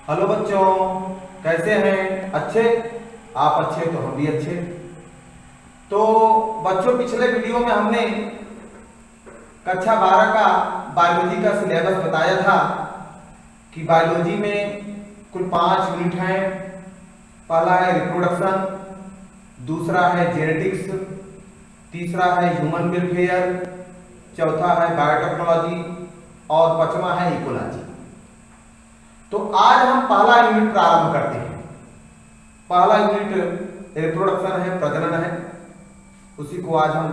Hello बच्चों, कैसे हैं? अच्छे? आप अच्छे तो हम भी अच्छे। तो बच्चों, पिछले वीडियो में हमने कक्षा 12 का बायोलॉजी का सिलेबस बताया था कि बायोलॉजी में कुल 5 यूनिट हैं। पहला है रिप्रोडक्शन, दूसरा है जेनेटिक्स, तीसरा है ह्यूमन वेलफेयर, चौथा है बायोटेक्नोलॉजी और पांचवा है इकोलॉजी। तो आज हम पहला यूनिट प्रारंभ करते हैं। पहला यूनिट रिप्रोडक्शन है, प्रजनन है, उसी को आज हम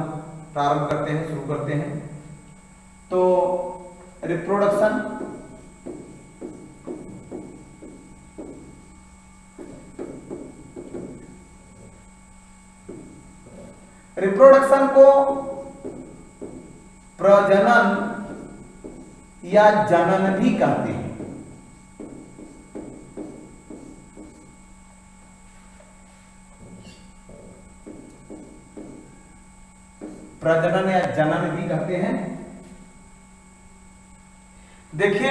प्रारंभ करते हैं, शुरू करते हैं। तो रिप्रोडक्शन, रिप्रोडक्शन को प्रजनन या जनन भी कहते हैं। प्रजनन या जनन भी कहते हैं। देखिए,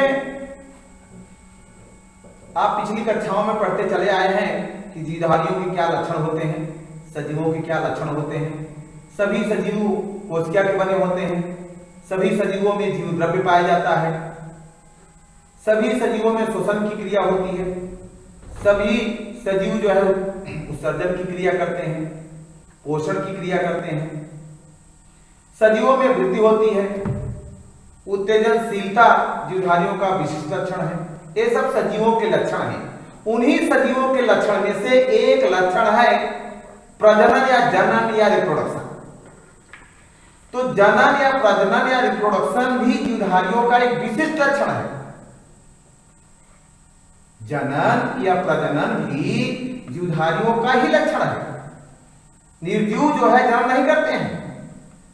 आप पिछली कक्षाओं में पढ़ते चले आए हैं कि जीवधारियों के क्या लक्षण होते हैं, सजीवों के क्या लक्षण होते हैं। सभी सजीव कोशिका के बने होते हैं, सभी सजीवों में जीव द्रव्य पाया जाता है, सभी सजीवों में श्वसन की क्रिया होती है, सभी सजीव जो है उत्सर्जन की क्रिया करते हैं, पोषण की क्रिया करते हैं, सजीवों में वृद्धि होती है, उत्तेजनशीलता जीवधारियों का विशिष्ट लक्षण है। ये सब सजीवों के लक्षण हैं। उन्हीं सजीवों के लक्षण में से एक लक्षण है प्रजनन या जनन या रिप्रोडक्शन। तो जनन या प्रजनन या रिप्रोडक्शन भी जीवधारियों का एक विशिष्ट लक्षण है। जनन या प्रजनन भी जीवधारियों का ही लक्षण है। निर्जीव जो है जनन नहीं करते हैं,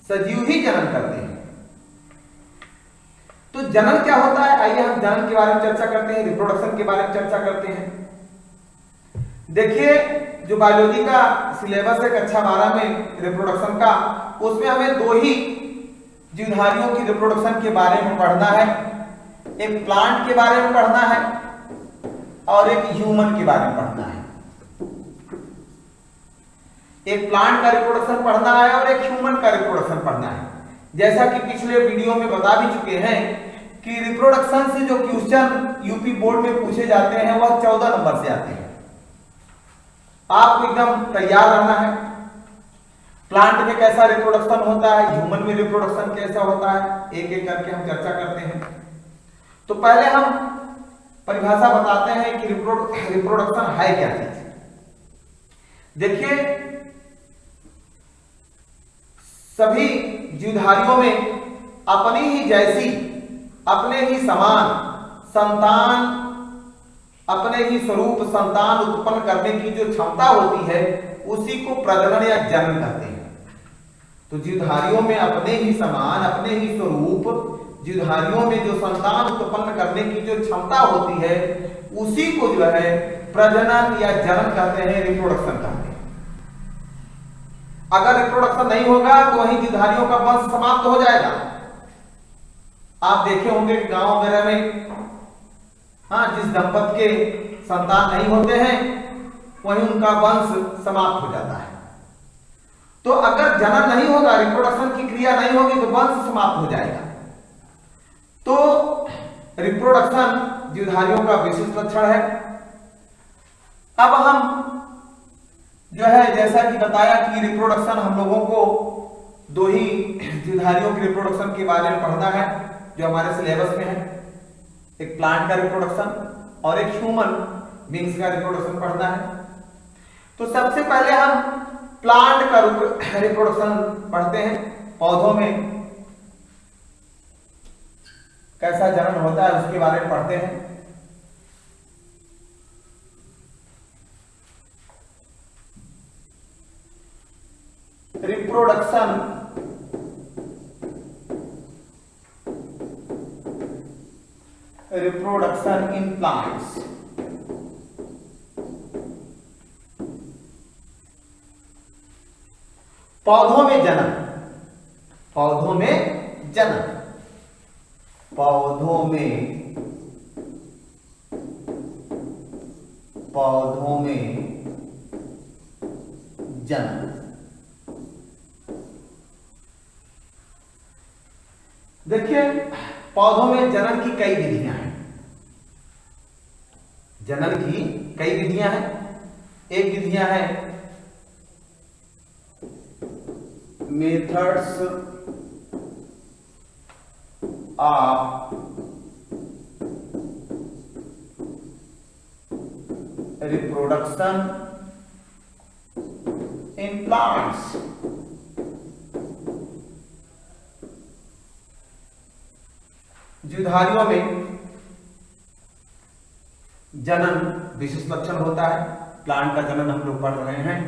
सजीव ही जनन करते हैं। तो जनन क्या होता है, आइए हम जनन के बारे में चर्चा करते हैं, रिप्रोडक्शन के बारे में चर्चा करते हैं। देखिए, जो बायोलॉजी का सिलेबस है कक्षा 12 में रिप्रोडक्शन का, उसमें हमें 2 ही जीवधारियों की रिप्रोडक्शन के बारे में पढ़ना है। एक प्लांट के बारे में पढ़ना है और एक ह्यूमन के बारे में पढ़ना है। एक प्लांट का रिप्रोडक्शन पढ़ना है और एक ह्यूमन का रिप्रोडक्शन पढ़ना है। जैसा कि पिछले वीडियो में बता भी चुके हैं कि रिप्रोडक्शन से जो क्वेश्चन यूपी बोर्ड में पूछे जाते हैं वह 14 नंबर से आते हैं। आपको एकदम तैयार रहना है। प्लांट में कैसा रिप्रोडक्शन होता है, ह्यूमन में रिप्रोडक्शन कैसा होता है, एक एक करके हम चर्चा करते हैं। तो पहले हम परिभाषा बताते हैं कि रिप्रोडक्शन है क्या चीज। देखिए, सभी जीवधारियों में अपनी ही जैसी, अपने ही समान संतान, अपने ही स्वरूप संतान उत्पन्न करने की जो क्षमता होती है उसी को प्रजनन या जनन कहते हैं। तो जीवधारियों में अपने ही समान, अपने ही स्वरूप जीवधारियों में जो संतान उत्पन्न करने की जो क्षमता होती है उसी को जो है प्रजनन या जनन कहते हैं, रिप्रोडक्शन कहते हैं। अगर रिप्रोडक्शन नहीं होगा तो वहीं जीवधारियों का वंश समाप्त हो जाएगा। आप देखे होंगे कि गांव वगैरह में जिस दंपत के संतान नहीं होते हैं वहीं उनका वंश समाप्त हो जाता है। तो अगर जनन नहीं होगा, रिप्रोडक्शन की क्रिया नहीं होगी तो वंश समाप्त हो जाएगा। तो रिप्रोडक्शन जीवधारियों का विशिष्ट लक्षण है। अब हम जो है, जैसा कि बताया कि रिप्रोडक्शन हम लोगों को 2 ही जीवधारियों की रिप्रोडक्शन के बारे में पढ़ना है जो हमारे सिलेबस में है। एक प्लांट का रिप्रोडक्शन और एक ह्यूमन बींग्स का रिप्रोडक्शन पढ़ना है। तो सबसे पहले हम प्लांट का रिप्रोडक्शन पढ़ते हैं। पौधों में कैसा जनन होता है उसके बारे में पढ़ते हैं। Reproduction in plants. पौधों में जनन, पौधों में जनन, पौधों में पौधों में जनन। देखिए, पौधों में जनन की कई विधियां हैं। जनन की कई विधियां हैं। एक विधियां हैं methods of reproduction in plants. द्विधारियों में जनन विशिष्ट लक्षण होता है। प्लांट का जनन हम लोग पढ़ रहे हैं।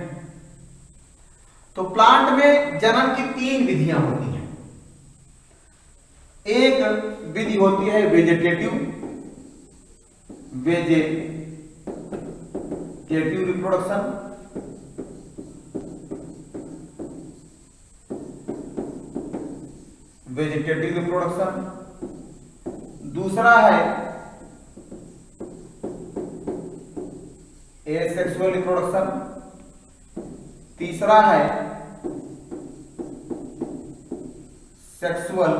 तो प्लांट में जनन की 3 विधियां होती हैं। एक विधि होती है वेजिटेटिव रिप्रोडक्शन। Vegetative reproduction. दूसरा है एसेक्सुअल रिप्रोडक्शन। तीसरा है सेक्सुअल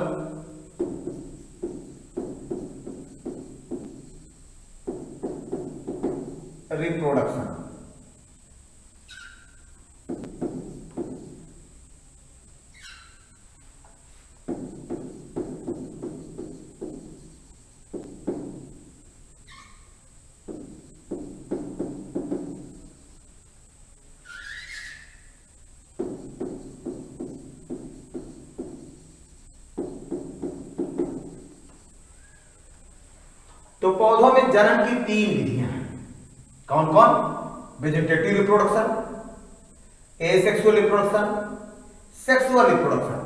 रिप्रोडक्शन। तो पौधों में जनन की 3 विधियां हैं। कौन कौन? Vegetative reproduction, asexual reproduction, sexual reproduction.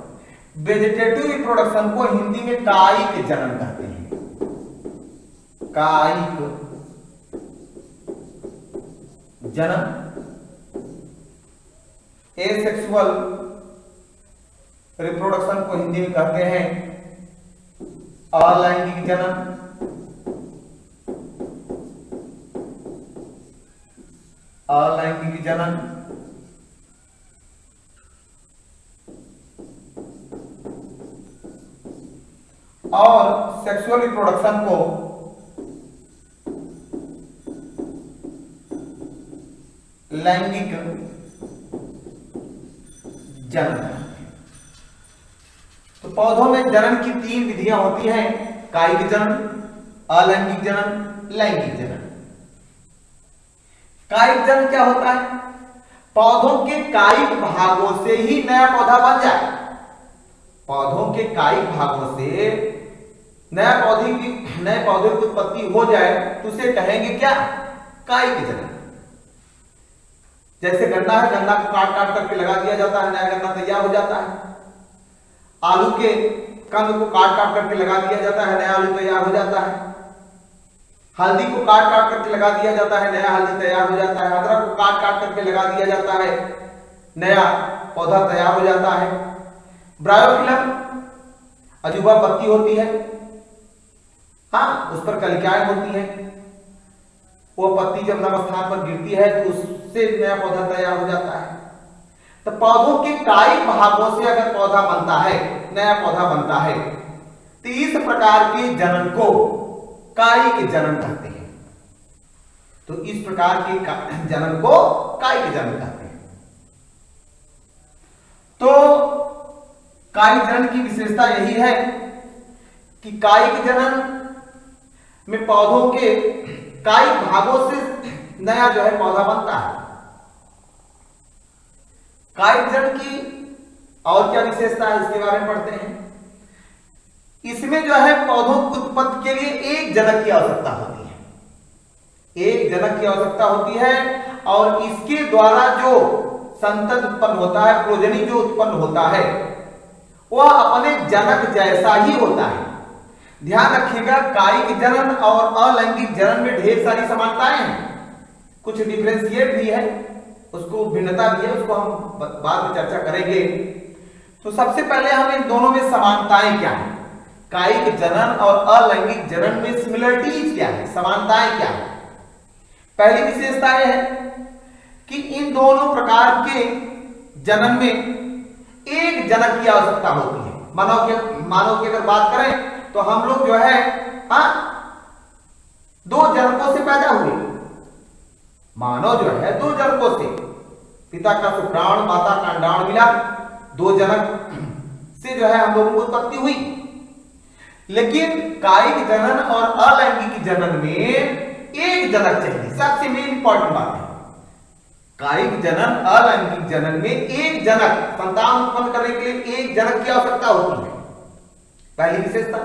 Vegetative reproduction को हिंदी में कायिक जनन कहते हैं। कायिक जनन। एसेक्सुअल रिप्रोडक्शन को हिंदी में कहते हैं अलैंगिक जनन। अलैंगिक जनन। और सेक्सुअल रिप्रोडक्शन को लैंगिक जनन। तो पौधों में जनन की 3 विधियां होती हैं। कायिक जनन, अलैंगिक जनन, लैंगिक जनन। कायिक जनन क्या होता है? पौधों के कायिक भागों से ही नया पौधा बन जाए। पौधों के कायिक भागों से नए पौधे की उत्पत्ति हो जाए तो उसे कहेंगे क्या? कायिक जनन। जैसे गन्ना है, गन्ना को काट काट करके लगा दिया जाता है, नया गन्ना तैयार हो जाता है। आलू के कंद को काट काट करके लगा दिया जाता है, नया आलू तैयार हो जाता है। हल्दी को काट काट करके लगा दिया जाता है, नया हल्दी तैयार हो जाता है। अदरक को काट काट करके लगा दिया जाता है, नया पौधा तैयार हो जाता है। ब्रायोफिलम अजूबा पत्ती होती है, हाँ, उस पर कलिकाएं होती हैं। वो पत्ती जब नम स्थान पर गिरती है तो उससे नया पौधा तैयार हो जाता है। तो पौधों के कायिक भागों से अगर पौधा बनता है, नया पौधा बनता है, तो इस प्रकार के जनन को कायिक जनन कहते हैं। तो इस प्रकार के जनन को कायिक जनन कहते हैं। तो कायिक जनन की विशेषता यही है कि कायिक जनन में पौधों के कायिक भागों से नया जो है पौधा बनता है। कायिक जनन की और क्या विशेषता है इसके बारे में पढ़ते हैं। इसमें जो है पौधों की उत्पत्ति के लिए एक जनक की आवश्यकता होती है। एक जनक की आवश्यकता होती है और इसके द्वारा जो संतति उत्पन्न होता है, प्रोजनी जो उत्पन्न होता है, वह अपने जनक जैसा ही होता है। ध्यान रखिएगा, कायिक जनन और अलैंगिक जनन में ढेर सारी समानताएं हैं, कुछ डिफरेंशिएट भी है, उसको भिन्नता भी है, उसको हम बाद में चर्चा करेंगे। तो सबसे पहले हम इन दोनों में समानताएं क्या है, कायिक जनन और अलैंगिक जनन में सिमिलरिटीज क्या है, समानताएं क्या है। पहली विशेषता यह है कि इन दोनों प्रकार के जनन में एक जनक की आवश्यकता होती है। मानव की अगर बात करें तो हम लोग जो है दो जनकों से पैदा हुए। मानव जो है दो जनकों से, पिता का शुक्राणु माता का अंडाणु मिला, दो जनक से जो है हम लोगों को उत्पत्ति हुई। लेकिन कायिक जनन और अलैंगिक जनन में एक जनक चाहिए, सबसे मेन इंपॉर्टेंट बात है। कायिक जनन अलैंगिक जनन में एक जनक, संतान उत्पन्न करने के लिए एक जनक की आवश्यकता होती है, पहली विशेषता।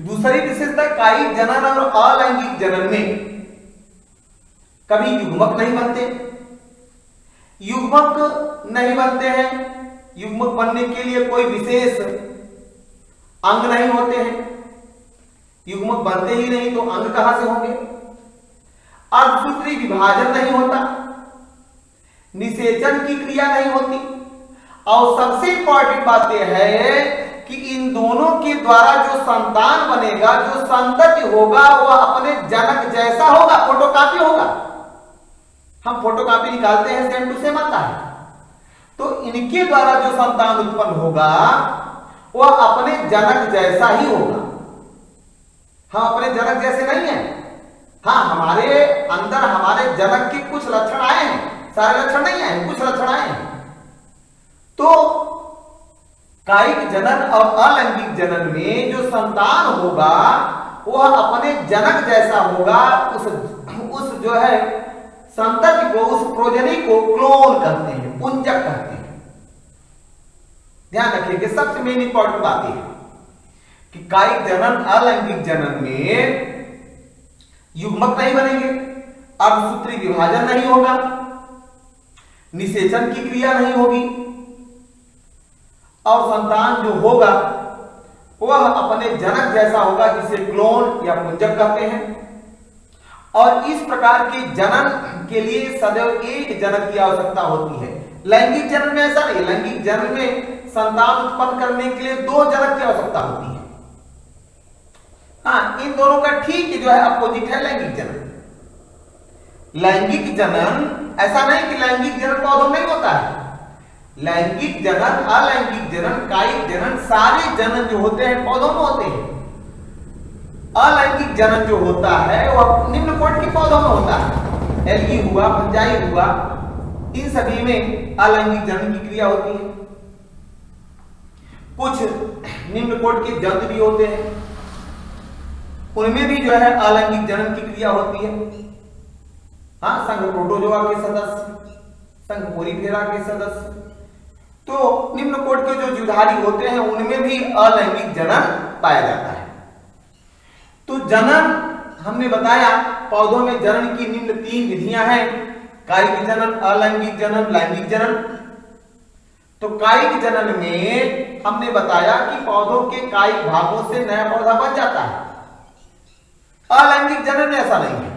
दूसरी विशेषता, कायिक जनन और अलैंगिक जनन में कभी युग्मक नहीं बनते। युग्मक नहीं बनते हैं, युग्मक बनने के लिए कोई विशेष अंग नहीं होते हैं। युग्मक बनते ही नहीं तो अंग कहां से होंगे। अर्धसूत्री विभाजन नहीं होता, निषेचन की क्रिया नहीं होती। और सबसे इंपॉर्टेंट बात यह है कि इन दोनों के द्वारा जो संतान बनेगा, जो संतति होगा, वह अपने जनक जैसा होगा, फोटोकॉपी होगा। हम फोटोकॉपी निकालते हैं, सेम टू सेम आता है। तो इनके द्वारा जो संतान उत्पन्न होगा वह अपने जनक जैसा ही होगा। हम अपने जनक जैसे नहीं हैं। हाँ, हमारे अंदर हमारे जनक के कुछ लक्षण आए हैं, सारे लक्षण नहीं आए, कुछ लक्षण आए हैं। तो कायिक जनन और अलैंगिक जनन में जो संतान होगा वह अपने जनक जैसा होगा। उस जो है संतति को, उस प्रोजनी को क्लोन कहते हैं, पुंजक कहते हैं। ध्यान रखिए, सबसे मेन इंपॉर्टेंट बात यह है कि कायिक जनन अलैंगिक जनन में युग्मक नहीं बनेंगे, अर्धसूत्री विभाजन नहीं होगा, निषेचन की क्रिया नहीं होगी, और संतान जो होगा वह अपने जनक जैसा होगा, जिसे क्लोन या पुंजक कहते हैं। और इस प्रकार के जनन के लिए सदैव एक जनक की आवश्यकता होती है। लैंगिक जनन में ऐसा नहीं। लैंगिक जनन में संतान उत्पन्न करने के लिए दो जनक की आवश्यकता होती है। हाँ, इन दोनों का ठीक जो है अपोजिट है लैंगिक जनन। लैंगिक जनन ऐसा नहीं कि लैंगिक जनन पौधों में नहीं होता है। लैंगिक जनन, अलैंगिक जनन, कायिक जनन, सारे जनन जो होते हैं पौधों में होते हैं। अलैंगिक जनन जो होता है वह निम्न कोटि के पौधों में होता है। एल्गी हुआ, फंजाई हुआ, इन सभी में अलैंगिक जनन की क्रिया होती है। कुछ निम्न कोटि के जंतु भी होते हैं, उनमें भी जो है अलैंगिक जनन की क्रिया होती है। हाँ, संघ प्रोटोजोआ के सदस्य, संघ पोरीफेरा के सदस्य, तो निम्न कोटि के जो जीवधारी होते हैं उनमें भी अलैंगिक जनन पाया जाता है। तो जनन हमने बताया, पौधों में जनन की निम्न तीन विधियां हैं, कायिक जनन, अलैंगिक जनन, लैंगिक जनन। तो कायिक जनन में हमने बताया कि पौधों के कायिक भागों से नया पौधा बन जाता है। अलैंगिक जनन में ऐसा नहीं है।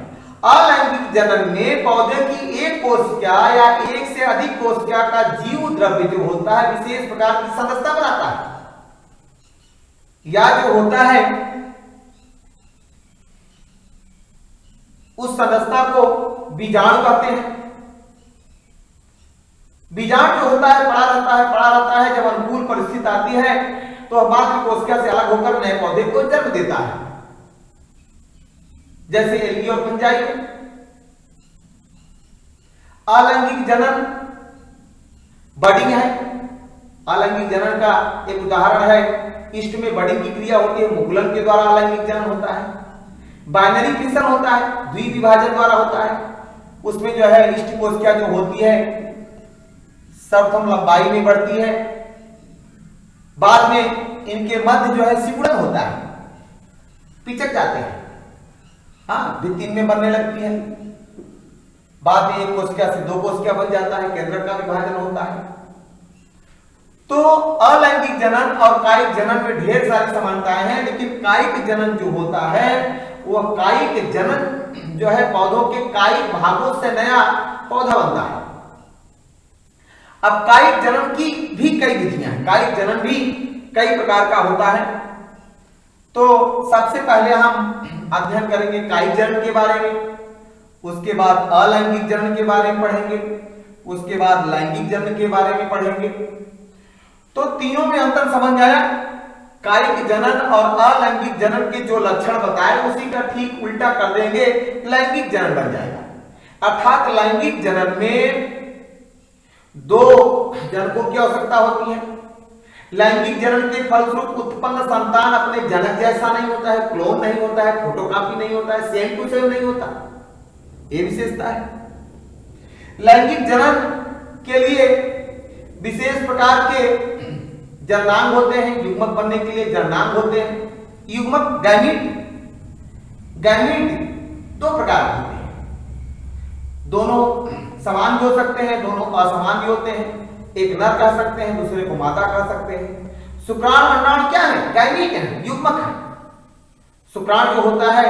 अलैंगिक जनन में पौधे की एक कोशिका या एक से अधिक कोशिका का जीव द्रव्य जो होता है विशेष प्रकार की संरचना बनाता है, या जो होता है उस संरचना को बीजाणु कहते हैं। बीजाणु जो होता है पड़ा रहता है। जब अनुकूल परिस्थिति आती है तो मात्र कोशिका से अलग होकर नए पौधे को जन्म देता है, जैसे एल्गी और फंजाई। अलैंगिक जनन बडिंग है। अलैंगिक जनन का एक उदाहरण है, इष्ट में बडिंग की क्रिया होती है, मुकुलन के द्वारा अलैंगिक जनन होता है। बाइनरी फिशन होता है, द्विविभाजन द्वारा होता है। उसमें जो है इष्ट कोशिका जो होती है सर्वप्रथम लंबाई में बढ़ती है, बाद में इनके मध्य जो है सिकुड़न होता है, पिचक जाते हैं। हाँ, भित्ति में बनने लगती है, बाद में एक कोशिका से दो कोशिका बन जाता है, केंद्रक का विभाजन होता है। तो अलैंगिक जनन और कायिक जनन में ढेर सारी समानताएं हैं, लेकिन कायिक जनन जो होता है वह कायिक जनन जो है पौधों के कायिक भागों से नया पौधा बनता है। अब कायिक जनन की भी कई विधियां हैं, कायिक जनन भी कई प्रकार का होता है। तो सबसे पहले हम अध्ययन करेंगे कायिक जनन के बारे में, उसके बाद अलैंगिक जनन के बारे में पढ़ेंगे, उसके बाद लैंगिक जनन के बारे में पढ़ेंगे। तो तीनों में अंतर समझ आया। कायिक जनन और अलैंगिक जनन के जो लक्षण बताए उसी का ठीक उल्टा कर देंगे, लैंगिक जनन बन जाएगा। अर्थात लैंगिक जनन में दो जनकों की आवश्यकता होती है। लैंगिक जनन के फलस्वरूप उत्पन्न संतान अपने जनक जैसा नहीं होता है, क्लोन नहीं होता है, फोटोकॉपी नहीं होता है, सेम टू सेम नहीं होता, ये विशेषता है। लैंगिक जनन के लिए विशेष प्रकार के जननांग होते हैं, युग्मक बनने के लिए जननांग होते हैं। युग्मक गैमीट, गैमीट दो प्रकार के होते हैं, दोनों समान भी हो सकते हैं, दोनों असमान भी होते हैं। एक नर कह सकते हैं, दूसरे को मादा कह सकते हैं। शुक्राणु अंडाणु क्या है? गैमीट है, युग्मक है। शुक्राणु जो होता है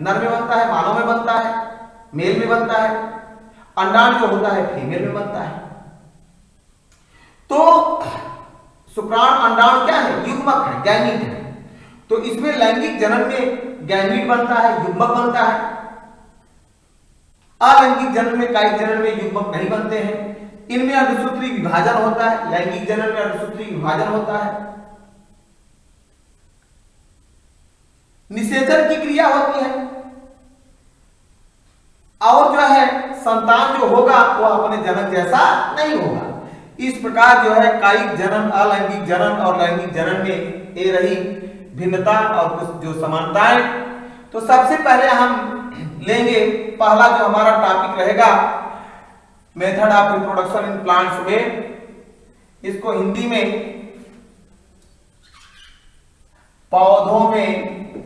नर में बनता है, मानव में बनता है, मेल में बनता है। अंडाणु जो होता है फीमेल में बनता है। तो शुक्राणु अंडाणु क्या है? युग्मक है, गैमीट है। तो इसमें लैंगिक जनन में गैमीट बनता है, युग्मक बनता है। अलैंगिक जनन में, कायिक जनन में युग्मक नहीं बनते हैं। इनमें अर्धसूत्री विभाजन होता है, लैंगिक जनन में अर्धसूत्री विभाजन होता है। निषेचन की क्रिया होती है और जो है संतान जो होगा वो अपने जनक जैसा नहीं होगा। इस प्रकार जो है कायिक जनन, अलैंगिक जनन और लैंगिक जनन में ये रही भिन्नता और कुछ जो समानताएं। तो सबसे पहले हम लेंगे पहला जो हमारा टॉपिक रहेगा method of reproduction in plants में। इसको हिंदी में पौधों में,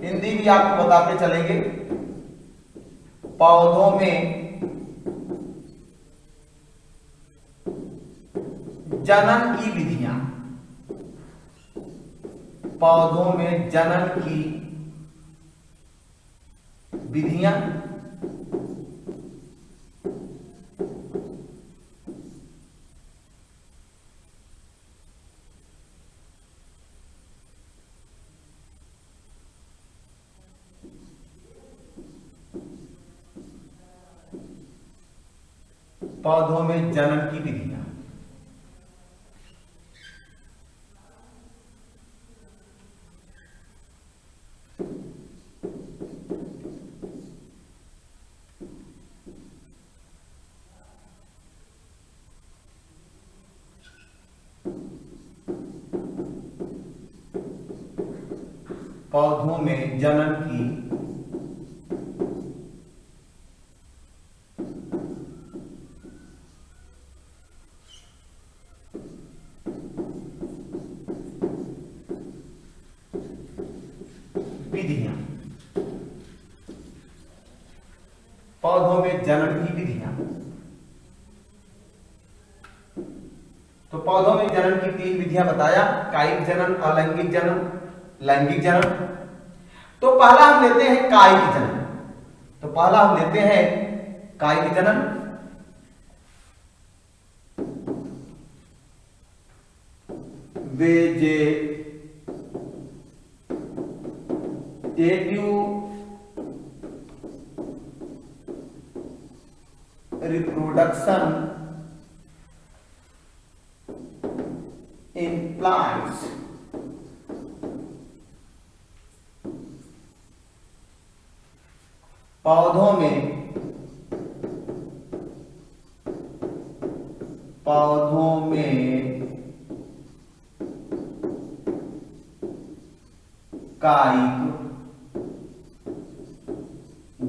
हिंदी भी आपको बताते चलेंगे, पौधों में जनन की विधियां, पौधों में जनन की विधियां। पौधों में जनन की विधियां। पौधों में जनन की विधियां, पौधों में जनन की विधियां। तो पौधों में जनन की तीन विधियां बताया, कायिक जनन, अलैंगिक जनन, लैंगिक जनन। तो पहला हम लेते हैं कायिक जनन। तो पहला हम लेते हैं कायिक जनन। वेजेटेटिव रिप्रोडक्शन इन प्लांट्स। पौधों में कायिक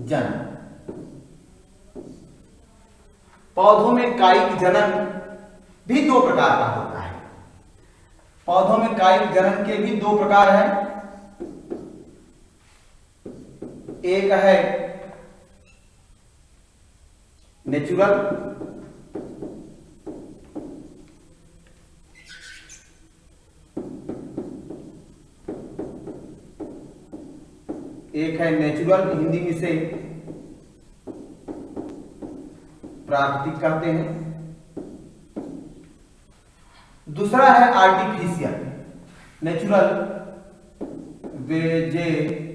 जनन। पौधों में कायिक जनन भी दो प्रकार का होता है। पौधों में कायिक जनन के भी दो प्रकार हैं। एक है नेचुरल, एक है नेचुरल, हिंदी में से प्राकृतिक कहते हैं। दूसरा है artificial. Natural vegetative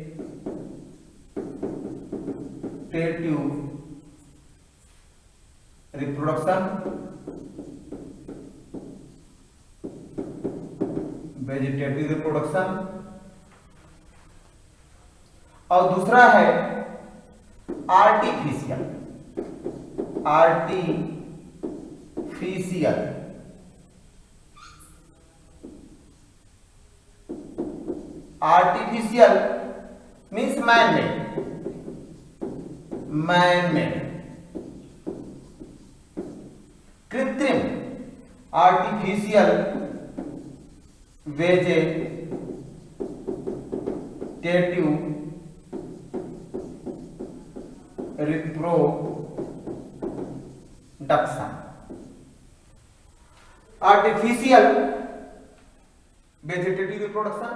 reproduction, vegetative reproduction, और दूसरा है artificial, artificial artificial means man made, man made, कृत्रिम, artificial vegetative reproduction, artificial vegetative reproduction